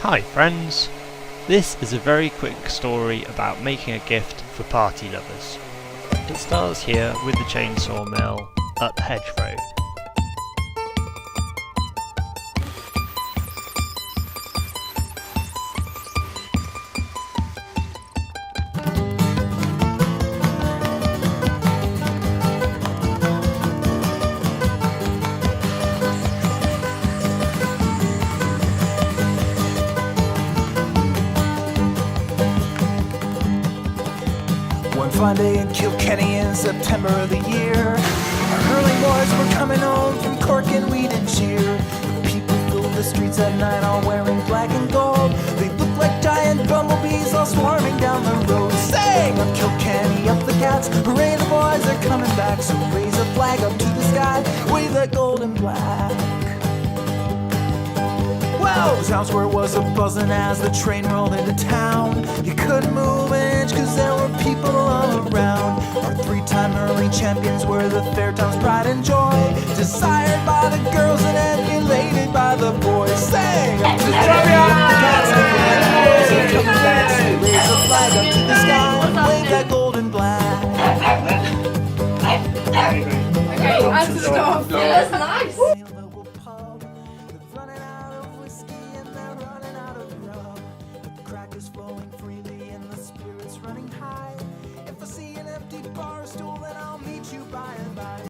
Hi friends, this is a very quick story about making a gift for party lovers. It starts here with the chainsaw mill at the hedgerow. One fine day in Kilkenny in September of the year, our hurling boys were coming home from Cork and weed and cheer. The people filled the streets at night, all wearing black and gold. They looked like giant bumblebees all swarming down the road. Sing up Kilkenny, up the cats, hooray the boys are coming back. So raise a flag up to the sky, wave that gold and black. Well, the town square was a buzzing as the train rolled into town. You couldn't move an inch cause there were people all around. Our three-time hurling champions were the fair town's pride and joy. Decide